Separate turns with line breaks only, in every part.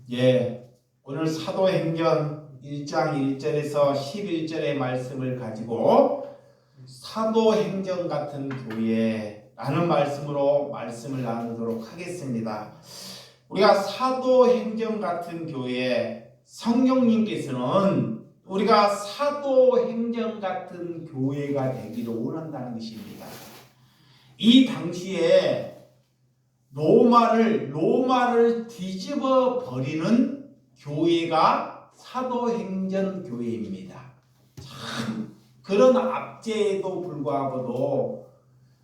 예, 오늘 사도행전 1장 1절에서 11절의 말씀을 가지고 사도행전 같은 교회라는 말씀으로 말씀을 나누도록 하겠습니다. 우리가 사도행전 같은 교회, 성령님께서는 우리가 사도행전 같은 교회가 되기를 원한다는 것입니다. 이 당시에 로마를 뒤집어 버리는 교회가 사도행전 교회입니다. 참 그런 압제에도 불구하고도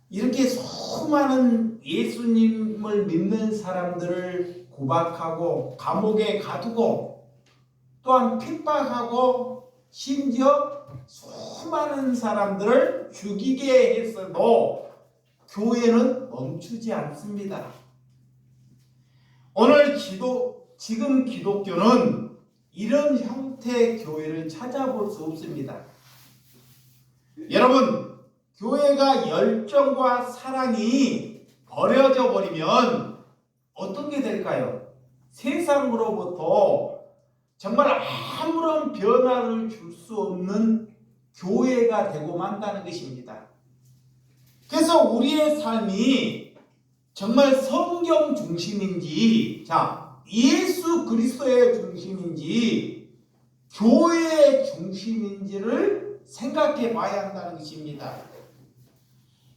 이렇게 수많은 예수님을 믿는 사람들을 구박하고 감옥에 가두고 또한 핍박하고 심지어 수많은 사람들을 죽이게 했어도 교회는 멈추지 않습니다. 오늘 지금 기독교는 이런 형태의 교회를 찾아볼 수 없습니다. 여러분, 교회가 열정과 사랑이 버려져 버리면 어떤 게 될까요? 세상으로부터 정말 아무런 변화를 줄 수 없는 교회가 되고 만다는 것입니다. 그래서 우리의 삶이 정말 성경 중심인지, 예수 그리스도의 중심인지, 교회의 중심인지를 생각해 봐야 한다는 것입니다.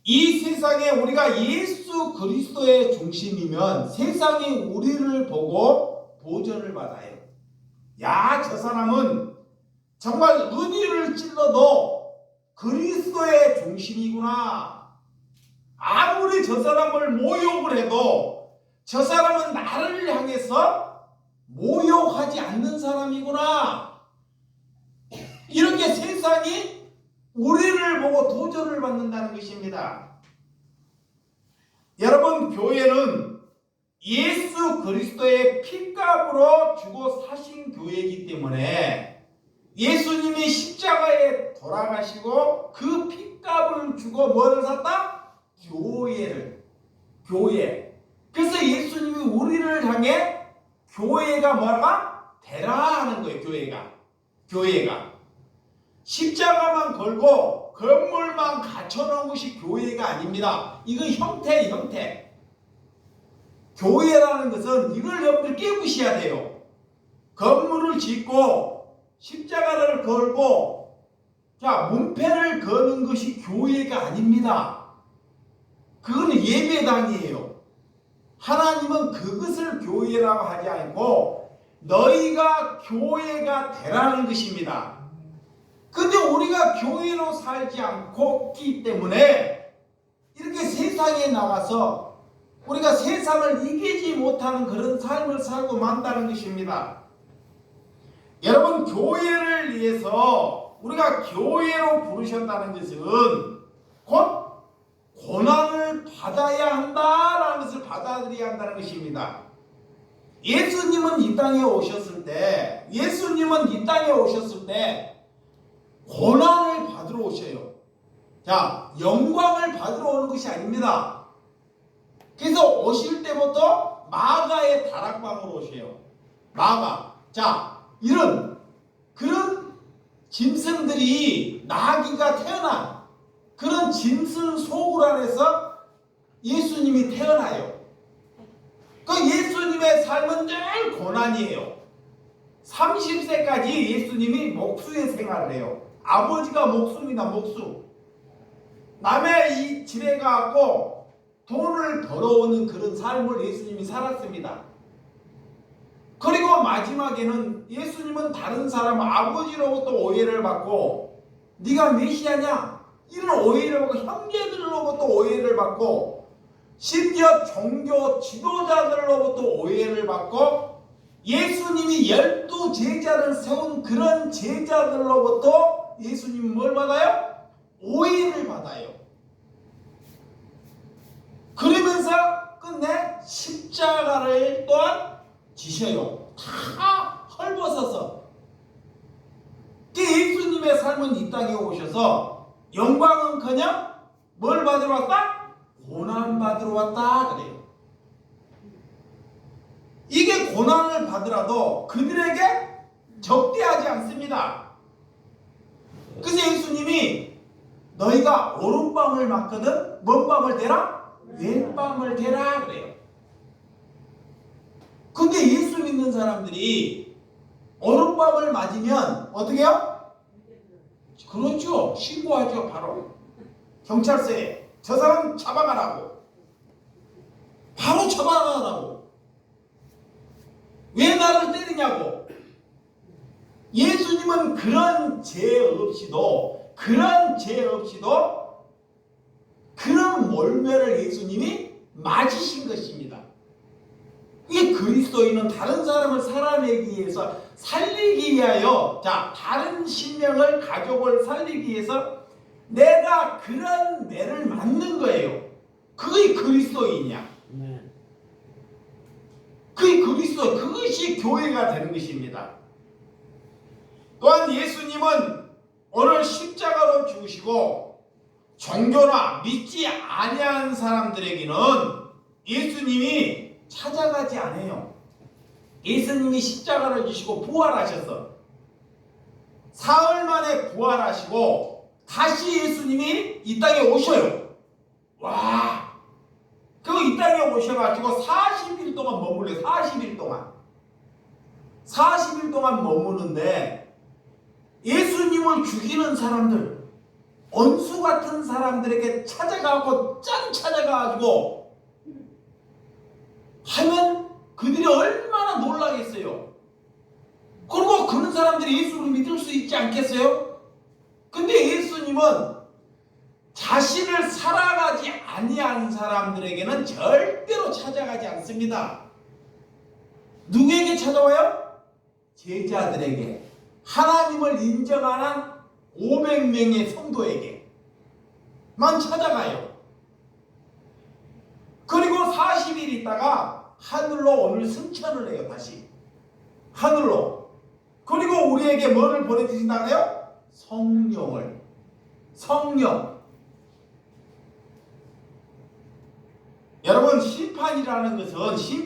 이 세상에 우리가 예수 그리스도의 중심이면 세상이 우리를 보고 보전을 받아요. 야, 저 사람은 정말 은희를 찔러도 그리스도의 중심이구나. 아무리 저 사람을 모욕을 해도 저 사람은 나를 향해서 모욕하지 않는 사람이구나. 이렇게 세상이 우리를 보고 도전을 받는다는 것입니다. 여러분, 교회는 예수 그리스도의 핏값으로 주고 사신 교회이기 때문에 예수님이 십자가에 돌아가시고 그 핏값을 주고 뭐를 샀다? 교회. 그래서 예수님이 우리를 향해 교회가 뭐가? 되라 하는 거예요. 교회가. 십자가만 걸고 건물만 갖춰놓은 것이 교회가 아닙니다. 이건 형태. 교회라는 것은 이걸 여러분들 깨우셔야 돼요. 건물을 짓고 십자가를 걸고 문패를 거는 것이 교회가 아닙니다. 그건 예배당이에요. 하나님은 그것을 교회라고 하지 않고 너희가 교회가 되라는 것입니다. 근데 우리가 교회로 살지 않기 때문에 이렇게 세상에 나가서 우리가 세상을 이기지 못하는 그런 삶을 살고 만다는 것입니다. 여러분, 교회를 위해서 우리가 교회로 부르셨다는 것은 곧 고난을 받아야 한다라는 것을 받아들여야 한다는 것입니다. 예수님은 이 땅에 오셨을 때 고난을 받으러 오셔요. 영광을 받으러 오는 것이 아닙니다. 그래서 오실 때부터 마가의 다락방으로 오셔요. 마가. 그런 짐승들이 나귀가 태어난 그런 짐승 소굴 안에서 예수님이 태어나요. 그 예수님의 삶은 늘 고난이에요. 30세까지 예수님이 목수의 생활을 해요. 아버지가 목수입니다. 목수. 남의 이 집에 가고 돈을 벌어오는 그런 삶을 예수님이 살았습니다. 그리고 마지막에는 예수님은 다른 사람 아버지로부터 오해를 받고 네가 메시아냐? 이런 오해를 받고 형제들로부터 오해를 받고 심지어 종교 지도자들로부터 오해를 받고 예수님이 12제자를 세운 그런 제자들로부터 예수님은 뭘 받아요? 오해를 받아요. 그러면서 끝내 십자가를 또한 지셔요. 다 헐벗어서. 예수님의 삶은 이 땅에 오셔서 영광은커녕 뭘 받으러 왔다? 고난 받으러 왔다 그래요. 이게 고난을 받으라도 그들에게 적대하지 않습니다. 그래서 예수님이 너희가 오른밤을 맞거든 뭔 밤을 대라? 왼밤을 대라 그래요. 근데 예수 믿는 사람들이 오른밤을 맞으면 어떻게 해요? 그렇죠. 신고하죠. 바로 경찰서에 저 사람 처방하라고. 바로 처방하라고. 왜 나를 때리냐고. 예수님은 그런 죄 없이도 그런 몰매를 예수님이 맞으신 것입니다. 이 그리스도인은 다른 사람을 살아내기 위해서 살리기 위하여 다른 신령을 가족을 살리기 위해서 내가 그런 매를 맞는 거예요. 그게 그리스도인이야. 그게 그리스도, 그것이 교회가 되는 것입니다. 또한 예수님은 오늘 십자가로 죽으시고 종교나 믿지 아니한 사람들에게는 예수님이 찾아가지 않아요. 예수님이 십자가를 지시고 부활하셔서 사흘 만에 부활하시고 다시 예수님이 이 땅에 오셔요. 와! 그리고 이 땅에 오셔가지고 40일 동안 머물러요. 40일 동안. 40일 동안 머무는데 예수님을 죽이는 사람들, 원수 같은 사람들에게 찾아가고 찾아가가지고 하면 그들이 얼마나 놀라겠어요. 그리고 그런 사람들이 예수를 믿을 수 있지 않겠어요? 근데 예수님은 자신을 살아가지 아니한 사람들에게는 절대로 찾아가지 않습니다. 누구에게 찾아와요? 제자들에게. 하나님을 인정하는 500명의 성도에게만 찾아가요. 그리고 40일 있다가 하늘로 오늘 승천을 해요. 다시 하늘로. 그리고 우리에게 뭐를 보내주신다고요? 성령을. 성령. 여러분, 심판이라는 것은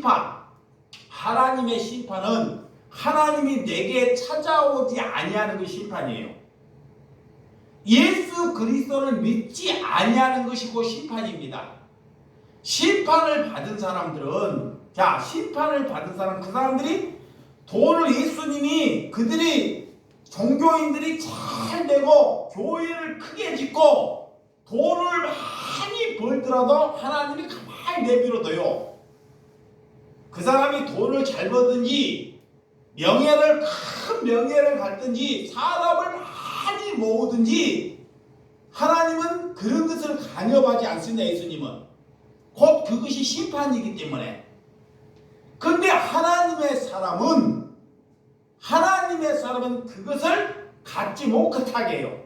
하나님의 심판은 하나님이 내게 찾아오지 아니하는 것이 심판이에요. 예수 그리스도를 믿지 아니하는 것이고 심판입니다. 심판을 받은 사람들은 그 사람들이 돈을 예수님이 그들이 종교인들이 잘 되고 교회를 크게 짓고 돈을 많이 벌더라도 하나님이 가만히 내버려둬요. 그 사람이 돈을 잘 벌든지 큰 명예를 갖든지 사람을 많이 모으든지 하나님은 그런 것을 간섭하지 않습니다. 예수님은 곧 그것이 심판이기 때문에. 그런데 하나님의 사람은 그것을 갖지 못하게 해요.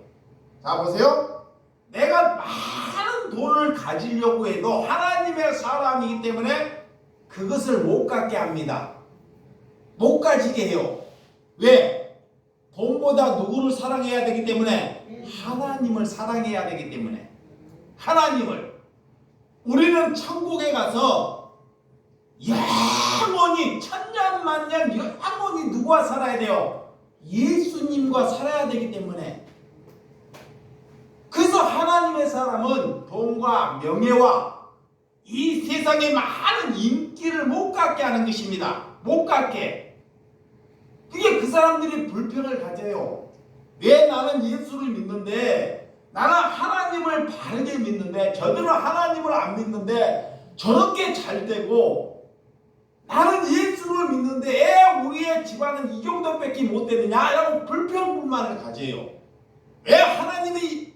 자, 보세요. 내가 많은 돈을 가지려고 해도 하나님의 사람이기 때문에 그것을 못 갖게 합니다. 못 가지게 해요. 왜? 돈보다 누구를 사랑해야 되기 때문에? 하나님을 사랑해야 되기 때문에. 하나님을. 우리는 천국에 가서 영원히 천년만년 영원히 누구와 살아야 돼요? 예수님과 살아야 되기 때문에. 그래서 하나님의 사람은 돈과 명예와 이 세상의 많은 인기를 못 갖게 하는 것입니다. 못 갖게. 그게 그 사람들이 불평을 가져요. 왜 나는 예수를 믿는데, 나는 하나님을 바르게 믿는데 저들은 하나님을 안 믿는데 저렇게 잘 되고, 나는 예수를 믿는데 왜 우리의 집안은 이 정도밖에 못 되느냐라고 불평불만을 가져요. 왜 하나님이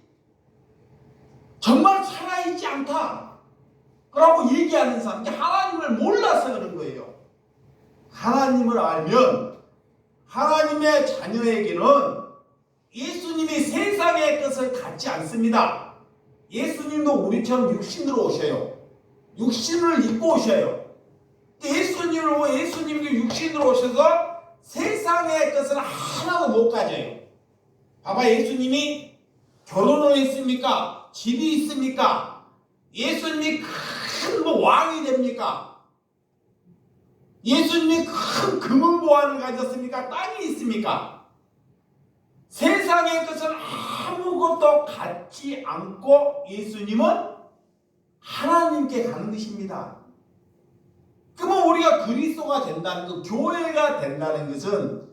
정말 살아있지 않다 라고 얘기하는 사람이 하나님을 몰라서 그런 거예요. 하나님을 알면 하나님의 자녀에게는 예수님이 세상의 것을 갖지 않습니다. 예수님도 우리처럼 육신으로 오셔요. 육신을 입고 오셔요. 예수님이 육신으로 오셔서 세상의 것을 하나도 못 가져요. 봐봐, 예수님이 결혼을 했습니까? 집이 있습니까? 예수님이 큰 왕이 됩니까? 예수님이 큰 금은 보화를 가졌습니까? 땅이 있습니까? 세상의 것은 아무것도 갖지 않고 예수님은 하나님께 가는 것입니다. 그러면 우리가 그리스도가 된다는 것, 교회가 된다는 것은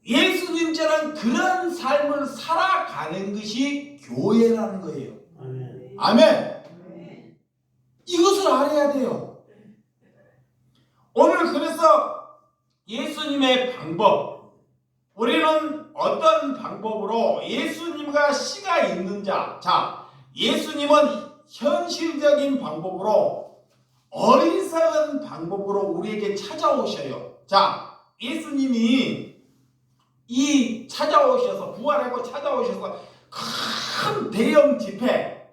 예수님처럼 그런 삶을 살아가는 것이 교회라는 거예요. 아멘. 아멘. 이것을 알아야 돼요. 오늘 그래서 예수님의 방법, 우리는 어떤 방법으로 예수님과 씨가 있는 자, 예수님은 현실적인 방법으로 어리석은 방법으로 우리에게 찾아오셔요. 자, 예수님이 이 찾아오셔서 부활하고 찾아오셔서 큰 대형 집회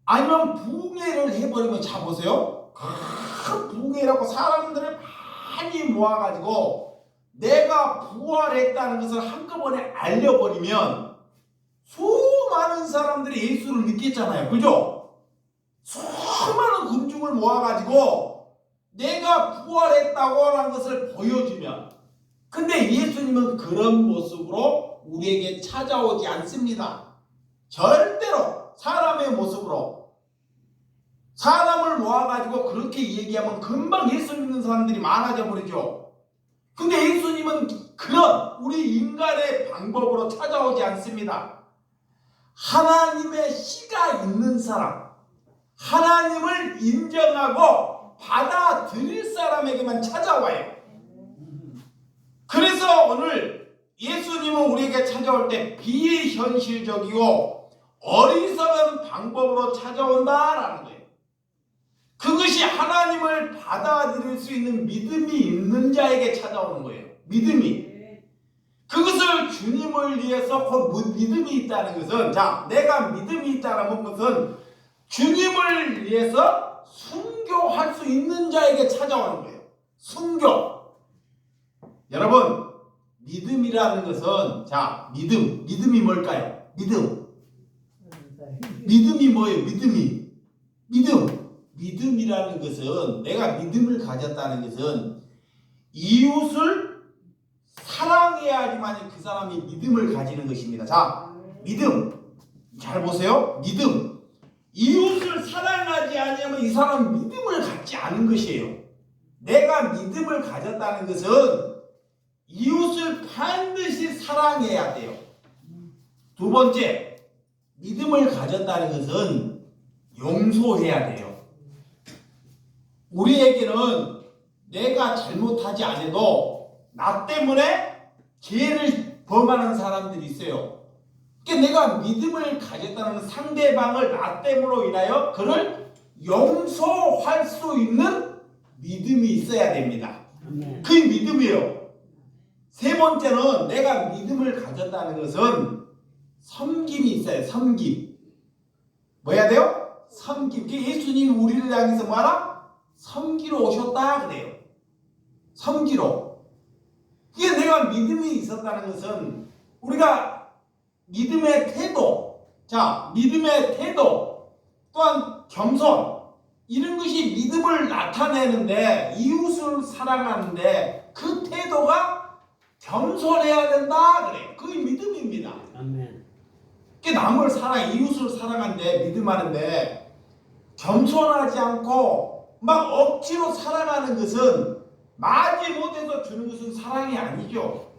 아니면 부흥회를 해버리면 자 보세요. 큰 부흥회라고 사람들을 많이 모아가지고 내가 부활했다는 것을 한꺼번에 알려버리면 수많은 사람들이 예수를 믿겠잖아요. 그죠? 수많은 군중을 모아가지고 내가 부활했다고 하는 것을 보여주면, 근데 예수님은 그런 모습으로 우리에게 찾아오지 않습니다. 절대로 사람의 모습으로 사람을 모아가지고 그렇게 얘기하면 금방 예수 믿는 사람들이 많아져 버리죠. 근데 예수님은 그런 우리 인간의 방법으로 찾아오지 않습니다. 하나님의 씨가 있는 사람, 하나님을 인정하고 받아들일 사람에게만 찾아와요. 그래서 오늘 예수님은 우리에게 찾아올 때 비현실적이고 어리석은 방법으로 찾아온다라는 거예요. 그것이 하나님을 받아들일 수 있는 믿음이 있는 자에게 찾아오는 거예요. 믿음이. 그것을 주님을 위해서 곧 믿음이 있다는 것은, 자, 내가 믿음이 있다는 것은 주님을 위해서 순교할 수 있는 자에게 찾아오는 거예요. 순교. 여러분, 믿음이라는 것은, 자, 믿음이 뭘까요? 믿음이 뭐예요? 믿음이라는 것은, 내가 믿음을 가졌다는 것은 이웃을 사랑해야지만 그 사람이 믿음을 가지는 것입니다. 자, 믿음. 잘 보세요. 믿음. 이웃을 사랑하지 않으면 이 사람은 믿음을 갖지 않은 것이에요. 내가 믿음을 가졌다는 것은 이웃을 반드시 사랑해야 돼요. 두 번째, 믿음을 가졌다는 것은 용서해야 돼요. 우리에게는 내가 잘못하지 않아도 나 때문에 죄를 범하는 사람들이 있어요. 그러니까 내가 믿음을 가졌다는 상대방을 나 때문으로 인하여 그를 용서할 수 있는 믿음이 있어야 됩니다. 그게 믿음이에요. 세 번째는 내가 믿음을 가졌다는 것은 섬김이 있어요. 섬김. 뭐 해야 돼요? 섬김. 예수님이 우리를 향해서 뭐하라? 섬기러 오셨다 그래요. 섬기러. 이게 내가 믿음이 있었다는 것은 우리가 믿음의 태도, 자, 믿음의 태도, 또한 겸손, 이런 것이 믿음을 나타내는데, 이웃을 사랑하는데 그 태도가 겸손해야 된다 그래요. 그게 믿음입니다. 아멘. 남을 이웃을 사랑하는데, 믿음하는데 겸손하지 않고 막 억지로 살아가는 것은, 마지 못해서 주는 것은 사랑이 아니죠.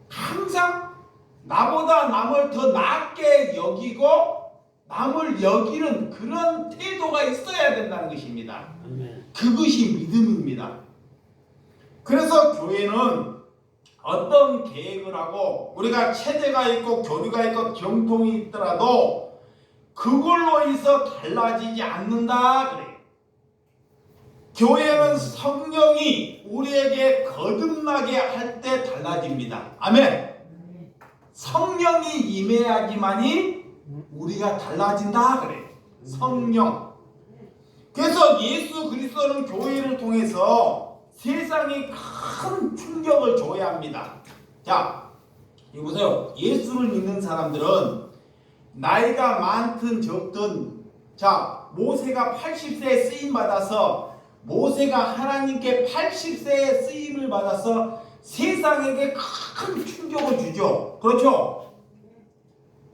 항상 나보다 남을 더 낮게 여기고 남을 여기는 그런 태도가 있어야 된다는 것입니다. 그것이 믿음입니다. 그래서 교회는 어떤 계획을 하고 우리가 체제가 있고 교리가 있고 정통이 있더라도 그걸로 인해서 달라지지 않는다 그래요. 교회는 성령이 우리에게 거듭나게 할 때 달라집니다. 아멘. 성령이 임해야지만이 우리가 달라진다 그래요. 성령. 그래서 예수 그리스도는 교회를 통해서 세상에 큰 충격을 줘야 합니다. 자, 이거 보세요. 예수를 믿는 사람들은 나이가 많든 적든, 자, 모세가 80세에 쓰임 받아서 모세가 하나님께 80세에 쓰임을 받아서 세상에게 큰 충격을 주죠. 그렇죠?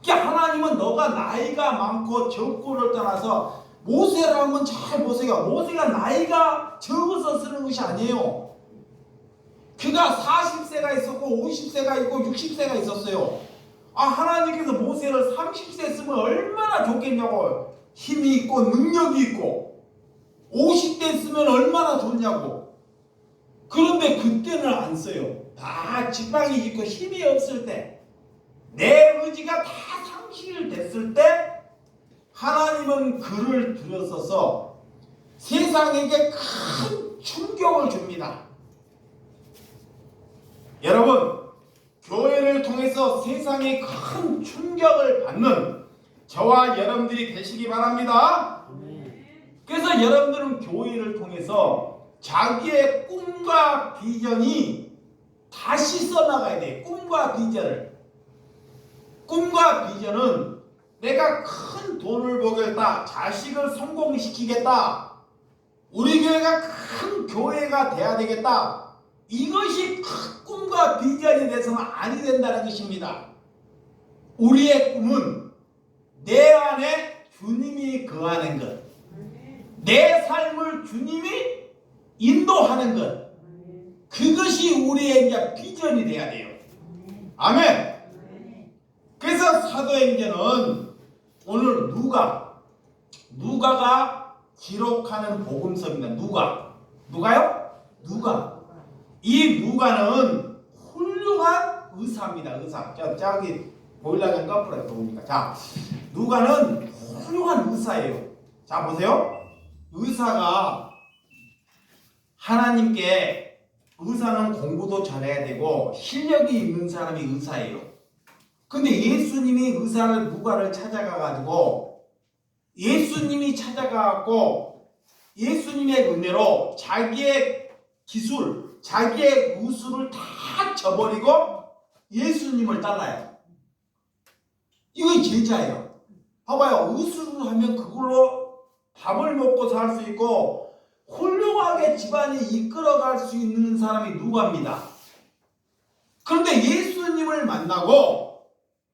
하나님은 너가 나이가 많고 적고를 떠나서 모세라면 잘 보세요. 모세가 나이가 적어서 쓰는 것이 아니에요. 그가 40세가 있었고 50세가 있고 60세가 있었어요. 하나님께서 모세를 30세 쓰면 얼마나 좋겠냐고. 힘이 있고 능력이 있고 50대 쓰면 얼마나 좋냐고. 그런데 그때는 안 써요. 다 지팡이 짚고 힘이 없을 때, 내 의지가 다 상실됐을 때 하나님은 그를 들어서서 세상에게 큰 충격을 줍니다. 여러분, 교회를 통해서 세상에 큰 충격을 받는 저와 여러분들이 되시기 바랍니다. 그래서 여러분들은 교회를 통해서 자기의 꿈과 비전이 다시 써나가야 돼요. 꿈과 비전을. 꿈과 비전은 내가 큰 돈을 벌겠다, 자식을 성공시키겠다, 우리 교회가 큰 교회가 돼야 되겠다, 이것이 큰 꿈과 비전이 돼서는 아니 된다는 것입니다. 우리의 꿈은 내 안에 주님이 거하는 것, 내 삶을 주님이 인도하는 것, 그것이 우리의 이제 비전이 돼야 돼요. 아멘. 그래서 사도행전은 오늘 누가가 기록하는 복음서입니다. 누가요? 누가. 이 누가는 훌륭한 의사입니다. 의사. 저기 보일러는 거꾸로 보니까. 자, 누가는 훌륭한 의사예요. 자, 보세요. 의사가 하나님께, 의사는 공부도 잘해야 되고 실력이 있는 사람이 의사예요. 근데 예수님이 의사를 누가를 찾아가가지고 예수님이 찾아가고 예수님의 은혜로 자기의 기술, 자기의 의술을 다 저버리고 예수님을 따라요. 이거 제자예요. 봐봐요. 의술을 하면 그걸로 밥을 먹고 살 수 있고 훌륭하게 집안이 이끌어갈 수 있는 사람이 누가입니다. 그런데 예수님을 만나고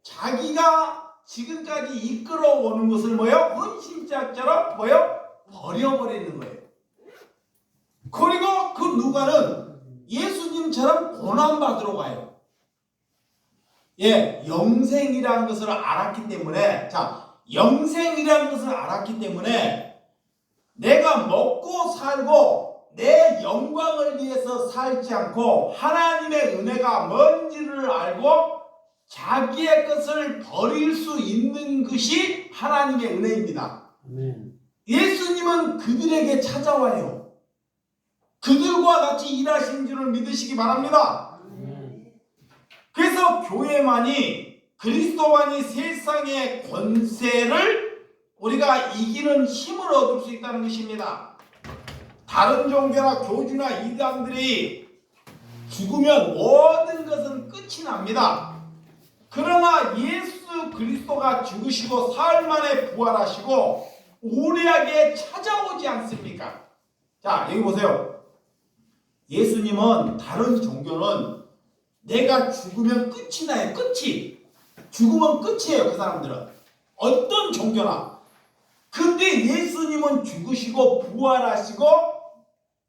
자기가 지금까지 이끌어오는 것을 뭐요? 헌신짝처럼 뭐요? 버려버리는 거예요. 그리고 그 누가는 예수님처럼 고난받으러 가요. 영생이라는 것을 알았기 때문에, 영생이라는 것을 알았기 때문에 내가 먹고 살고 내 영광을 위해서 살지 않고 하나님의 은혜가 뭔지를 알고 자기의 것을 버릴 수 있는 것이 하나님의 은혜입니다. 예수님은 그들에게 찾아와요. 그들과 같이 일하신 줄을 믿으시기 바랍니다. 그래서 교회만이, 그리스도만이 세상의 권세를 우리가 이기는 힘을 얻을 수 있다는 것입니다. 다른 종교나 교주나 이단들이 죽으면 모든 것은 끝이 납니다. 그러나 예수 그리스도가 죽으시고 사흘 만에 부활하시고 우리에게 찾아오지 않습니까? 자, 여기 보세요. 예수님은, 다른 종교는 내가 죽으면 끝이 나요. 끝이. 죽으면 끝이에요. 그 사람들은. 어떤 종교나. 근데 예수님은 죽으시고 부활하시고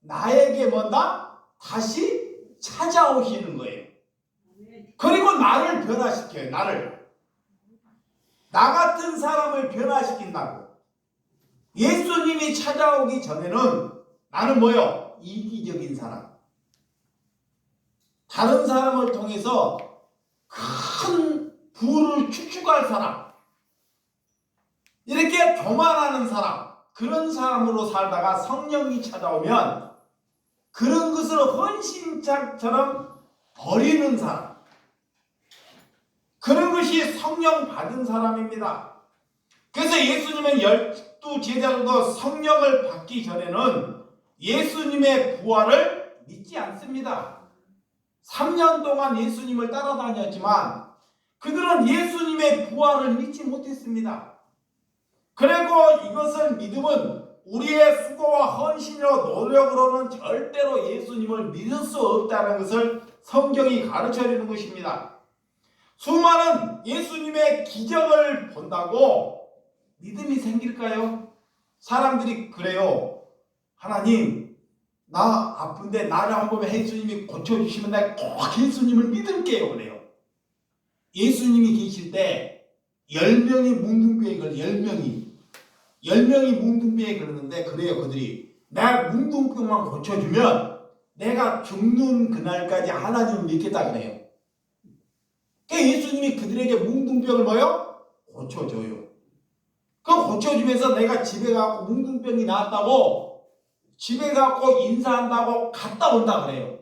나에게 뭔가 다시 찾아오시는 거예요. 그리고 나를 변화시켜요. 나 같은 사람을 변화시킨다고. 예수님이 찾아오기 전에는 나는 뭐요? 이기적인 사람. 다른 사람을 통해서 큰 부를 축축할 사람. 이렇게 교만하는 사람. 그런 사람으로 살다가 성령이 찾아오면 그런 것을 헌신짝처럼 버리는 사람. 그런 것이 성령 받은 사람입니다. 그래서 예수님은 12 제자들도 성령을 받기 전에는 예수님의 부활을 믿지 않습니다. 3년 동안 예수님을 따라다녔지만 그들은 예수님의 부활을 믿지 못했습니다. 그리고 이것을 믿음은 우리의 수고와 헌신으로 노력으로는 절대로 예수님을 믿을 수 없다는 것을 성경이 가르쳐 주는 것입니다. 수많은 예수님의 기적을 본다고 믿음이 생길까요? 사람들이 그래요. 하나님, 나 아픈데 나를 한번 예수님이 고쳐주시면 내가 꼭 예수님을 믿을게요. 그래요. 예수님이 계실 때 10명이 뭉둥병에 걸려 10명이 뭉둥병에 걸렸는데 그래요. 그들이 내 뭉둥병만 고쳐주면 내가 죽는 그날까지 하나님을 믿겠다 그래요. 그러니까 예수님이 그들에게 뭉둥병을 뭐요? 고쳐줘요. 그 고쳐주면서 내가 집에 가고 뭉둥병이 나았다고 집에 가고 인사한다고 갔다 온다 그래요.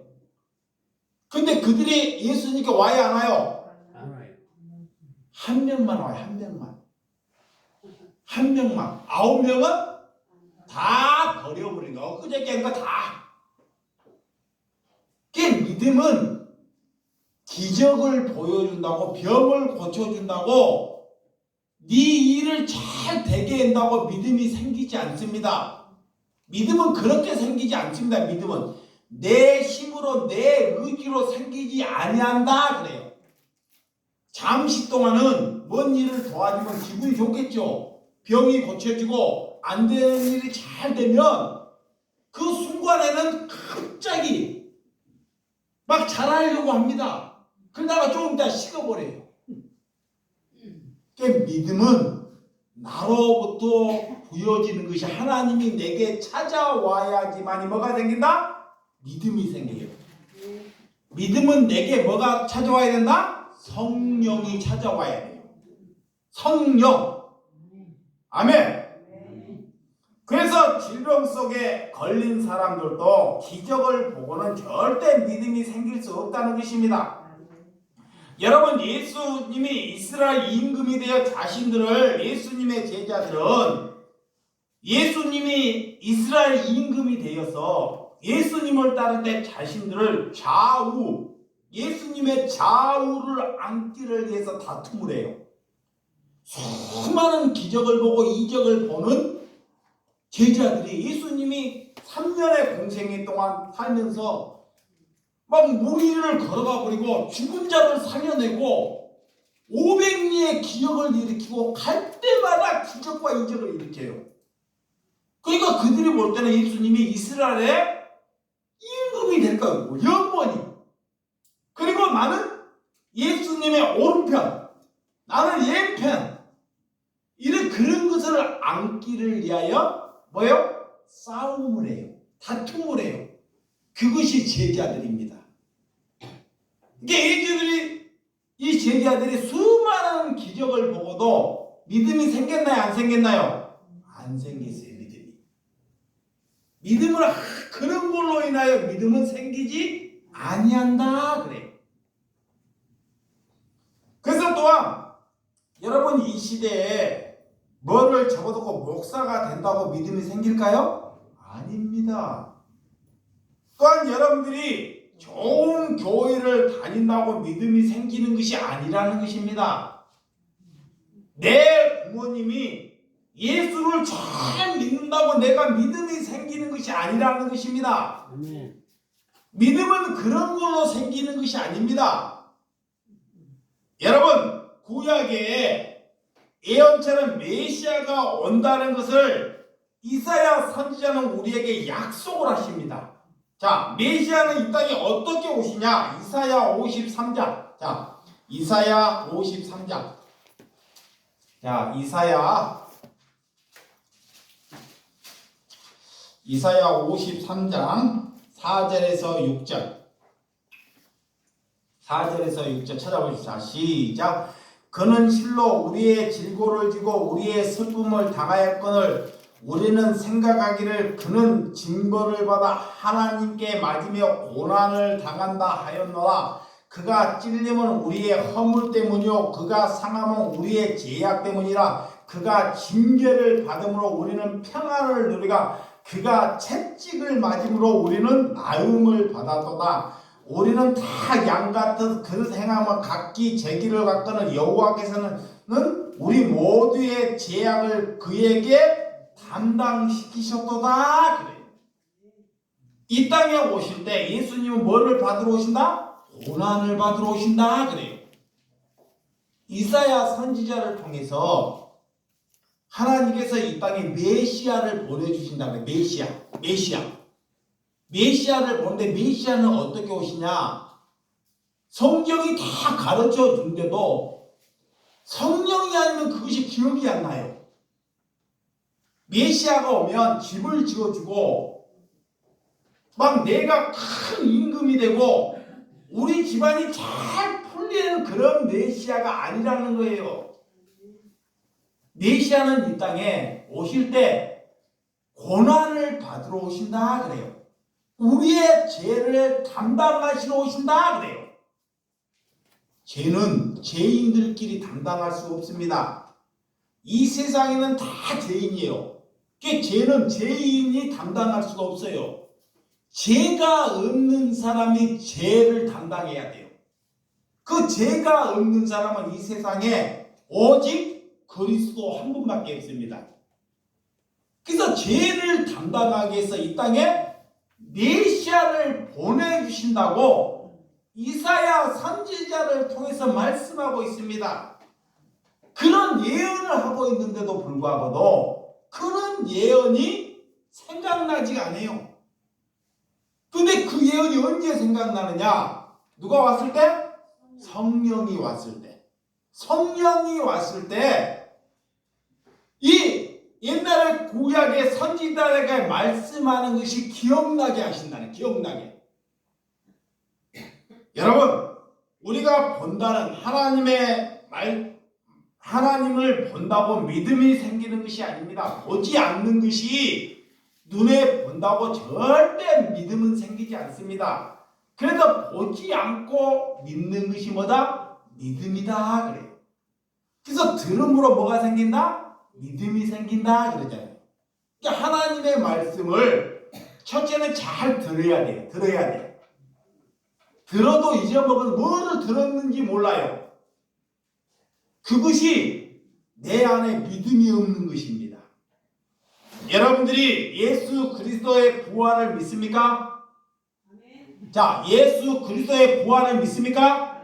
근데 그들이 예수님께 와야 안 와요?
안 와요.
한 명만 와요. 한 명만. 9명은 다 버려버린 거. 엊그저께 한 거 다. 그 믿음은 기적을 보여준다고, 병을 고쳐준다고, 네 일을 잘 되게 한다고 믿음이 생기지 않습니다. 믿음은 그렇게 생기지 않습니다. 믿음은 내 힘으로 내 의지로 생기지 아니한다 그래요. 잠시 동안은 뭔 일을 도와주면 기분이 좋겠죠. 병이 고쳐지고 안 되는 일이 잘 되면 그 순간에는 갑자기 막 잘하려고 합니다. 그러다가 조금 더 식어버려요. 그 믿음은 나로부터 부여지는 것이 하나님이 내게 찾아와야지만이 뭐가 생긴다? 믿음이 생겨요. 믿음은 내게 뭐가 찾아와야 된다? 성령이 찾아와야 돼요. 성령. 아멘. 그래서 질병 속에 걸린 사람들도 기적을 보고는 절대 믿음이 생길 수 없다는 것입니다. 여러분, 예수님이 이스라엘 임금이 되어 자신들을, 예수님의 제자들은 예수님이 이스라엘 임금이 되어서 예수님을 따를 때 자신들을 좌우, 예수님의 좌우를 앉기를 위해서 다툼을 해요. 수많은 기적을 보고 이적을 보는 제자들이 예수님이 3년의 공생애 동안 살면서 막 무리를 걸어가 버리고 죽은 자를 살려내고 500리의 기적을 일으키고 갈 때마다 기적과 이적을 일으켜요. 그러니까 그들이 볼 때는 예수님이 이스라엘의 임금이 될 거고 영원히. 그리고 나는 예수님의 오른편, 나는 왼편, 이런 그런 것을 앉기를 위하여 뭐요? 싸움을 해요. 다툼을 해요. 그것이 제자들입니다. 이게 이 제자들이 수많은 기적을 보고도 믿음이 생겼나요? 안 생겼나요? 안 생겼어요. 믿음을 그런 걸로 인하여 믿음은 생기지 아니한다 그래. 그래서 또한 여러분, 이 시대에 뭐를 접어두고 목사가 된다고 믿음이 생길까요? 아닙니다. 또한 여러분들이 좋은 교회를 다닌다고 믿음이 생기는 것이 아니라는 것입니다. 내 부모님이 예수를 잘 믿는다고 내가 믿음이 생기는 것이 아니라는 것입니다. 믿음은 그런 걸로 생기는 것이 아닙니다. 여러분, 구약에 예언처럼 메시아가 온다는 것을 이사야 선지자는 우리에게 약속을 하십니다. 자, 메시아는 이 땅에 어떻게 오시냐? 이사야 53장. 자, 이사야 53장. 자, 이사야 53장 4절에서 6절. 4절에서 6절 찾아보십시오. 시작. 그는 실로 우리의 질고를 지고 우리의 슬픔을 당하였거늘 우리는 생각하기를 그는 징벌을 받아 하나님께 맞으며 고난을 당한다 하였노라. 그가 찔림은 우리의 허물 때문이요 그가 상함은 우리의 죄악 때문이라. 그가 징계를 받음으로 우리는 평안을 누리가 그가 채찍을 맞음으로 우리는 나음을 받았도다. 우리는 다 양같은 그릇 행함을 각기 제 길을 갔거늘 여호와께서는 우리 모두의 죄악을 그에게 감당시키셨도다 그래요. 이 땅에 오실 때 예수님은 뭐를 받으러 오신다? 고난을 받으러 오신다 그래요. 이사야 선지자를 통해서 하나님께서 이 땅에 메시아를 보내주신다 그래요. 메시아를 보는데 메시아는 어떻게 오시냐? 성경이 다 가르쳐 준데도 성령이 아니면 그것이 기억이 안 나요. 메시아가 오면 집을 지어주고 막 내가 큰 임금이 되고 우리 집안이 잘 풀리는 그런 메시아가 아니라는 거예요. 메시아는 이 땅에 오실 때 고난을 받으러 오신다 그래요. 우리의 죄를 담당하시러 오신다 그래요. 죄는 죄인들끼리 담당할 수 없습니다. 이 세상에는 다 죄인이에요. 죄는 죄인이 담당할 수가 없어요. 죄가 없는 사람이 죄를 담당해야 돼요. 그 죄가 없는 사람은 이 세상에 오직 그리스도 한 분밖에 없습니다. 그래서 죄를 담당하기 위해서 이 땅에 메시아를 보내주신다고 이사야 선지자를 통해서 말씀하고 있습니다. 그런 예언을 하고 있는데도 불구하고도 그런 예언이 생각나지가 않아요. 근데 그 예언이 언제 생각나느냐? 누가 왔을 때? 성령이 왔을 때. 성령이 왔을 때 이 옛날에 구약의 선지자에게 말씀하는 것이 기억나게 하신다는, 기억나게. 여러분, 우리가 본다는 하나님을 본다고 믿음이 생기는 것이 아닙니다. 보지 않는 것이 눈에 본다고 절대 믿음은 생기지 않습니다. 그래서 보지 않고 믿는 것이 뭐다? 믿음이다 그래요. 그래서 들음으로 뭐가 생긴다? 믿음이 생긴다 그러잖아요. 그러니까 하나님의 말씀을 첫째는 잘 들어야 돼요. 들어야 돼요. 들어도 잊어먹은 뭐를 들었는지 몰라요. 그것이 내 안에 믿음이 없는 것입니다. 여러분들이 예수 그리스도의 부활을 믿습니까? 자, 예수 그리스도의 부활을 믿습니까?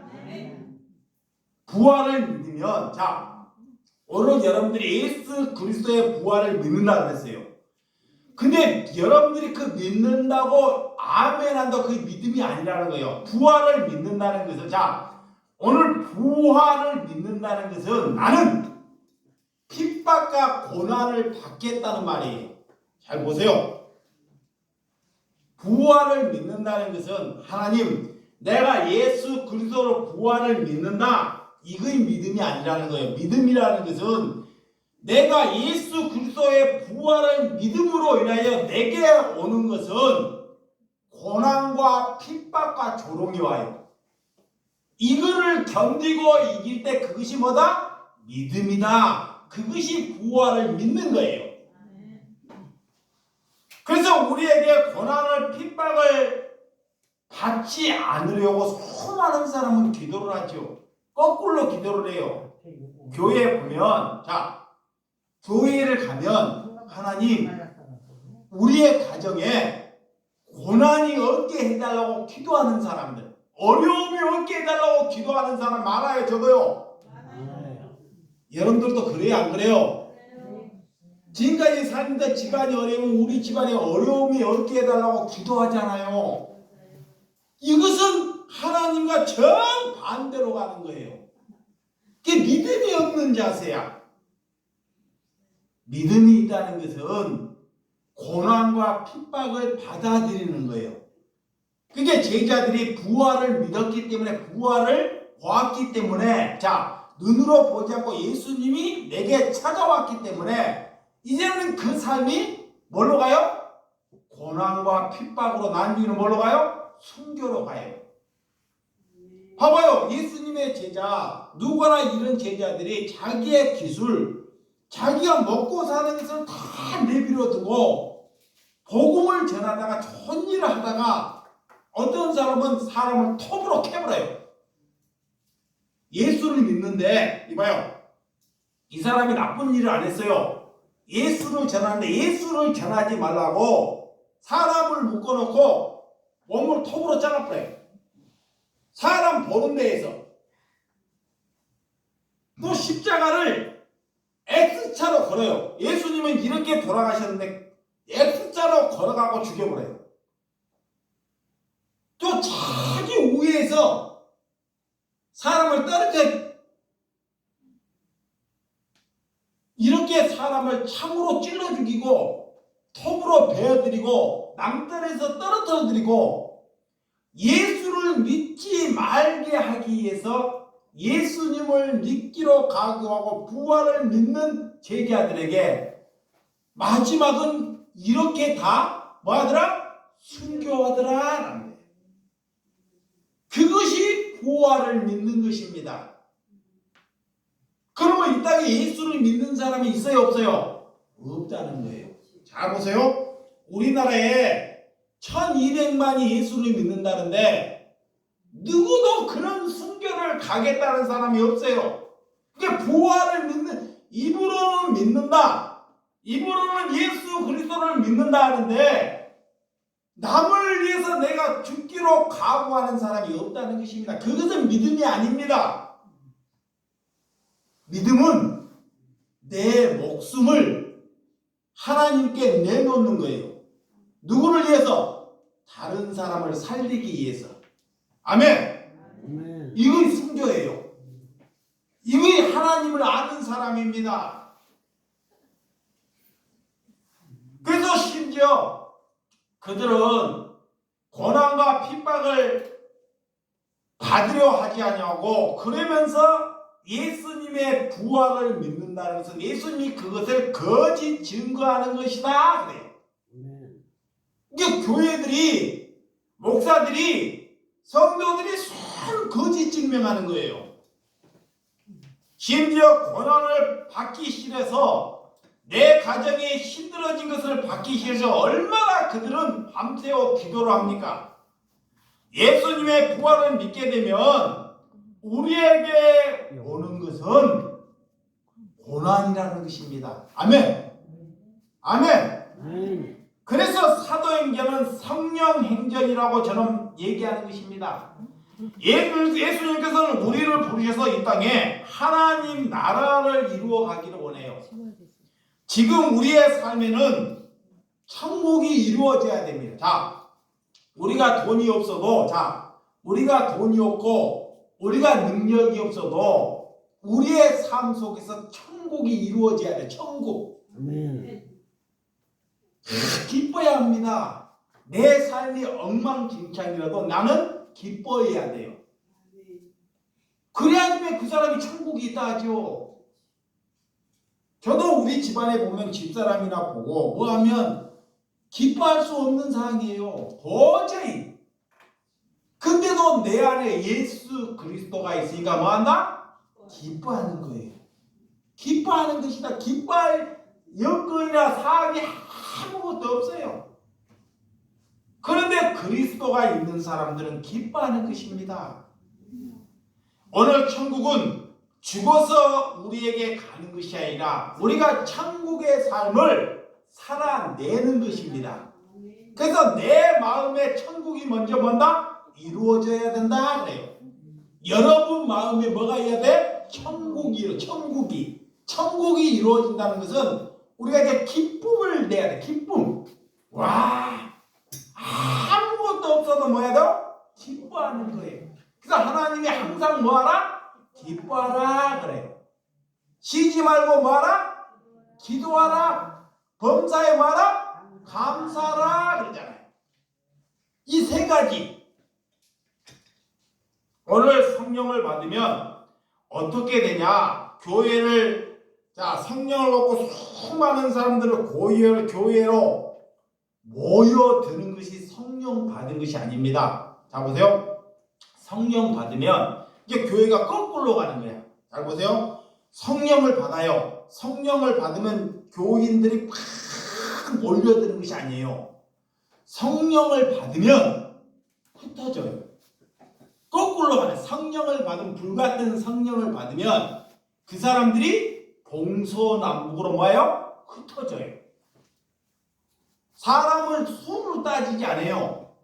부활을 믿으면, 자, 오늘 여러분들이 예수 그리스도의 부활을 믿는다 그랬어요. 근데 여러분들이 그 믿는다고 아멘 한다고 그게 믿음이 아니라는 거예요. 부활을 믿는다는 것은, 자, 오늘 부활을 믿는다는 것은 나는 핍박과 고난을 받겠다는 말이에요. 잘 보세요. 부활을 믿는다는 것은 하나님, 내가 예수 그리스도로 부활을 믿는다. 이거의 믿음이 아니라는 거예요. 믿음이라는 것은 내가 예수 그리스도의 부활을 믿음으로 인하여 내게 오는 것은 고난과 핍박과 조롱이 와요. 이거를 견디고 이길 때 그것이 뭐다? 믿음이다. 그것이 부활을 믿는 거예요. 그래서 우리에게 고난을 핍박을 받지 않으려고 수많은 사람은 기도를 하죠. 거꾸로 기도를 해요. 교회에 보면, 자, 교회를 가면 하나님, 우리의 가정에 고난이 없게 해달라고 기도하는 사람들, 어려움이 없게 해달라고 기도하는 사람 많아요. 적어요. 여러분들도 그래요? 안 그래요? 지금까지 살면서 집안이 어려우면 우리 집안에 어려움이 없게 해달라고 기도하잖아요. 이것은 하나님과 정반대로 가는 거예요. 그게 믿음이 없는 자세야. 믿음이 있다는 것은 고난과 핍박을 받아들이는 거예요. 그게 제자들이 부활을 믿었기 때문에, 부활을 보았기 때문에, 자, 눈으로 보지 않고 예수님이 내게 찾아왔기 때문에 이제는 그 삶이 뭘로 가요? 고난과 핍박으로 나뉘는 뭘로 가요? 순교로 가요. 봐봐요. 예수님의 제자, 누구나 이런 제자들이 자기의 기술, 자기가 먹고 사는 것을 다 내버려 두고 복음을 전하다가 좋은 일을 하다가 어떤 사람은 사람을 톱으로 캐버려요. 예수를 믿는데, 이봐요. 이 사람이 나쁜 일을 안 했어요. 예수를 전하는데 예수를 전하지 말라고 사람을 묶어놓고 몸을 톱으로 잘라버려요. 사람 보는 데에서. 또 십자가를 X자로 걸어요. 예수님은 이렇게 돌아가셨는데 X자로 걸어가고 죽여버려요. 또 자기 우회에서 사람을 떨어져 이렇게 사람을 참으로 찔러 죽이고 톱으로 베어드리고 남들에서 떨어뜨려드리고 예수를 믿지 말게 하기 위해서 예수님을 믿기로 각오하고 부활을 믿는 제자들에게 마지막은 이렇게 다 뭐하더라? 순교하더라. 그것이 부활을 믿는 것입니다. 그러면 이 땅에 예수를 믿는 사람이 있어요, 없어요? 없다는 거예요. 잘 보세요. 우리나라에 1200만이 예수를 믿는다는데 누구도 그런 순교를 가겠다는 사람이 없어요. 그게 부활을 믿는, 입으로는 믿는다. 입으로는 예수 그리스도를 믿는다 하는데 남을 위해서 내가 죽기로 각오하는 사람이 없다는 것입니다. 그것은 믿음이 아닙니다. 믿음은 내 목숨을 하나님께 내놓는 거예요. 누구를 위해서? 다른 사람을 살리기 위해서. 아멘. 이것이 순교예요. 이것이 하나님을 아는 사람입니다. 그래서 심지어 그들은 고난과 핍박을 받으려 하지 아니하고 그러면서 예수님의 부활을 믿는다는 것은 예수님이 그것을 거짓 증거하는 것이다 그래요. 이게 교회들이, 목사들이, 성도들이 손 거짓 증명하는 거예요. 심지어 고난을 받기 싫어서 내 가정이 힘들어진 것을 받기 싫어서 얼마나 그들은 밤새워 기도를 합니까? 예수님의 부활을 믿게 되면 우리에게 오는 것은 고난이라는 것입니다. 아멘. 아멘. 그래서 사도행전은 성령행전이라고 저는 얘기하는 것입니다. 예수님께서는 우리를 부르셔서 이 땅에 하나님 나라를 이루어 가기를 원해요. 지금 우리의 삶에는 천국이 이루어져야 됩니다. 자, 우리가 돈이 없어도, 우리가 돈이 없고 우리가 능력이 없어도 우리의 삶 속에서 천국이 이루어져야 돼. 천국. 기뻐야 합니다. 내 삶이 엉망진창이라도 나는 기뻐해야 돼요. 그래야지 그 사람이 천국이 있다 하죠. 저도 우리 집안에 보면 집사람이나 보고 뭐하면 기뻐할 수 없는 상황이에요. 도저히. 근데도 내 안에 예수 그리스도가 있으니까 뭐한다? 기뻐하는 거예요. 기뻐하는 것이다. 기뻐할 여건이나 사항이 아무것도 없어요. 그런데 그리스도가 있는 사람들은 기뻐하는 것입니다. 오늘 천국은 죽어서 우리에게 가는 것이 아니라 우리가 천국의 삶을 살아내는 것입니다. 그래서 내 마음에 천국이 먼저 뭔다? 이루어져야 된다 그래요. 여러분 마음에 뭐가 해야 돼? 천국이 이루어진다는 것은 우리가 이제 기쁨을 내야 돼. 기쁨. 와, 아무것도 없어도 뭐 해야 돼? 기뻐하는 거예요. 그래서 하나님이 항상 뭐하라? 기뻐하라 그래요. 쉬지 말고 뭐하라? 기도하라. 범사에 뭐하라? 감사하라 그러잖아요. 이 세 가지. 오늘 성령을 받으면 어떻게 되냐? 교회를, 성령을 얻고 수많은 사람들을 교회로 모여드는 것이 성령 받은 것이 아닙니다. 자, 보세요. 성령 받으면 이제 교회가 거꾸로 가는 거야. 잘 보세요. 성령을 받아요. 성령을 받으면 교인들이 팍 몰려드는 것이 아니에요. 성령을 받으면 흩어져요. 거꾸로 가네. 성령을 받으면, 불같은 성령을 받으면 그 사람들이 동서남북으로 뭐예요? 흩어져요. 사람을 수로 따지지 않아요.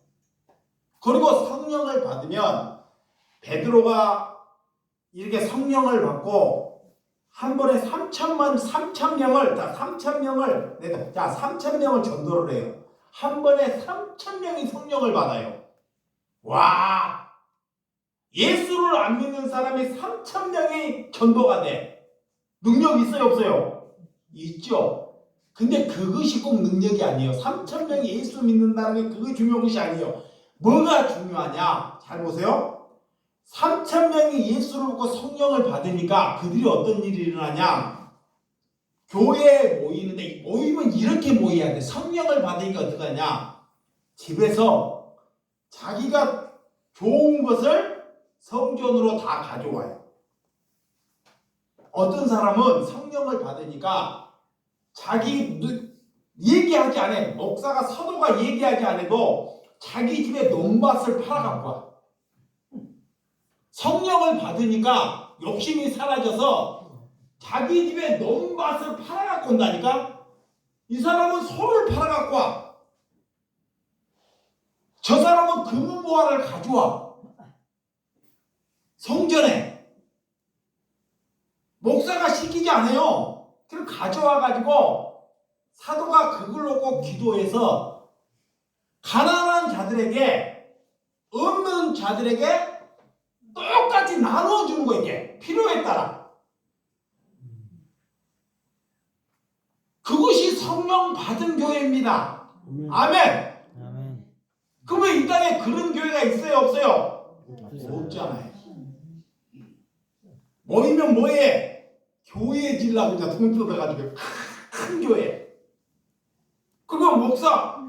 그리고 성령을 받으면 베드로가 이렇게 성령을 받고 한 번에 3,000명을 전도를 해요. 한 번에 3,000명이 성령을 받아요. 와, 예수를 안 믿는 사람이 3,000명이 전도가 돼. 능력 있어요, 없어요? 있죠. 근데 그것이 꼭 능력이 아니에요. 3,000명이 예수 믿는다는 게 그게 중요한 것이 아니에요. 뭐가 중요하냐? 잘 보세요. 3,000명이 예수를 믿고 성령을 받으니까 그들이 어떤 일이 일어나냐? 교회에 모이는데 모이면 이렇게 모여야 돼. 성령을 받으니까 어떻게 하냐? 집에서 자기가 좋은 것을 성전으로 다 가져와요. 어떤 사람은 성령을 받으니까 자기 얘기하지 않아. 목사가 사도가 얘기하지 않아도 자기 집에 논밭을 팔아갖고 와. 성령을 받으니까 욕심이 사라져서 자기 집에 논밭을 팔아갖고 온다니까. 이 사람은 소를 팔아갖고 와. 저 사람은 금은보화를 가져와. 성전에. 목사가 시키지 않아요. 그걸 가져와가지고 사도가 그걸 놓고 기도해서 가난한 자들에게, 없는 자들에게 똑같이 나눠주는 거, 이게 필요에 따라. 그것이 성령 받은 교회입니다. 아멘. 그러면 이 땅에 그런 교회가 있어요, 없어요? 없잖아요. 모이면 뭐해? 교회 지려고 이제 돈 뜯어가지고 큰 교회. 그거 목사